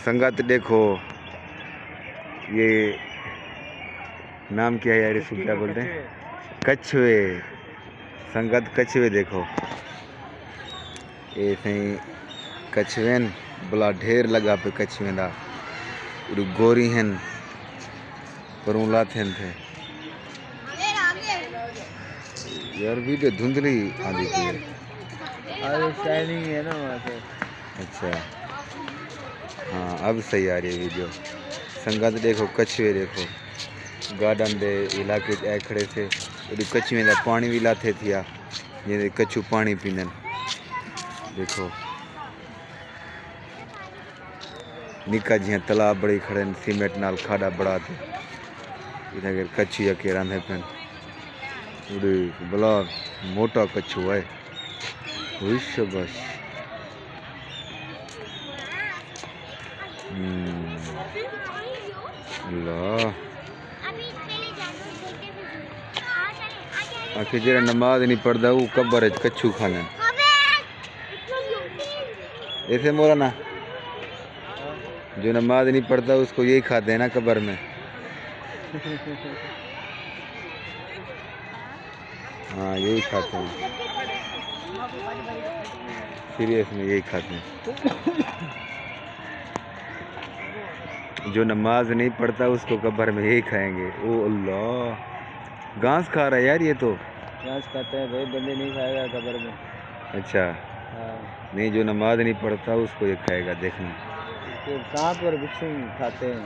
संगत देखो, ये नाम क्या है यार, इसको क्या बोलते हैं? कछुए। संगत कछुए देखो, ये सही कछुएन बड़ा ढेर लगा पे कछुए दा गोरी हैं परूला थे यार। वीडियो धुंधली आदि की है, अरे शाइनिंग है ना वहाँ से। अच्छा हाँ अब सही आ रही है वीडियो। संगत देखो कछुए देखो, गार्डन दे इलाके ऐ खड़े थे, कछुए का पानी भी लाते थिया, ये कछू पानी पीनन देखो। निका जिया तालाब बड़ी खड़े सीमेंट नाल खाड़ा बड़ा थे, इधर कछुआ के रंधे पेन बड़ा मोटा कछू है। बस आखिर जरा नमाज नहीं पढ़ता वो कब्र है कच्छू खाने ऐसे मोरा ना, जो नमाज नहीं पढ़ता उसको यही खाते हैं ना कब्र में। हाँ यही खाते हैं, सीरियस में यही खाते हैं। जो नमाज नहीं पढ़ता उसको कब्र में यही खाएंगे। ओ अल्लाह, घास खा रहा है यार ये तो। घास खाता है भाई, बंदे नहीं खाएगा कब्र में। अच्छा नहीं, जो नमाज नहीं पढ़ता उसको ये खाएगा, देखना। सांप और बिच्छू खाते हैं।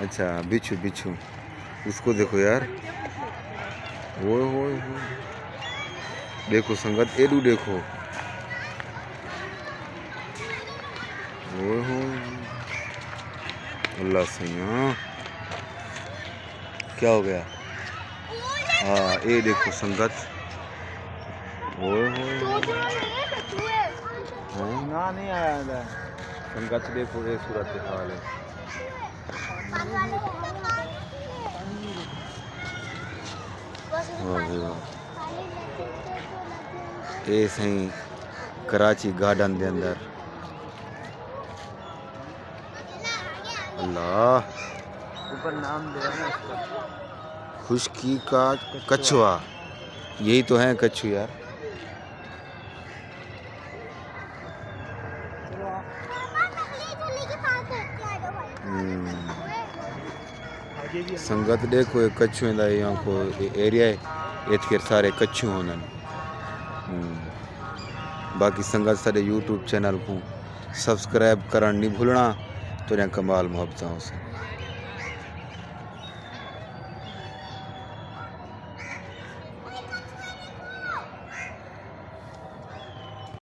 अच्छा बिच्छू, बिच्छू उसको देखो यार। वो देखो संगत एडू देखो, हो अल्लाह सैया क्या हो गया। हाँ ये देखो संगत, ना नहीं आया था। संगत देखो ये सूरत हाल है। ये सही कराची गार्डन के अंदर। अल्लाह ऊपर नाम दे रहा ना, खुशकी का कछुआ, यही तो है कच्छू यार। संगत देखो ये कच्छुए का यहाँ को एरिया है, ये सारे कच्छू होने। बाकी संगत सारे यूट्यूब चैनल को सब्सक्राइब करना नहीं भूलना, तो यहाँ कमाल मुहब्बत से।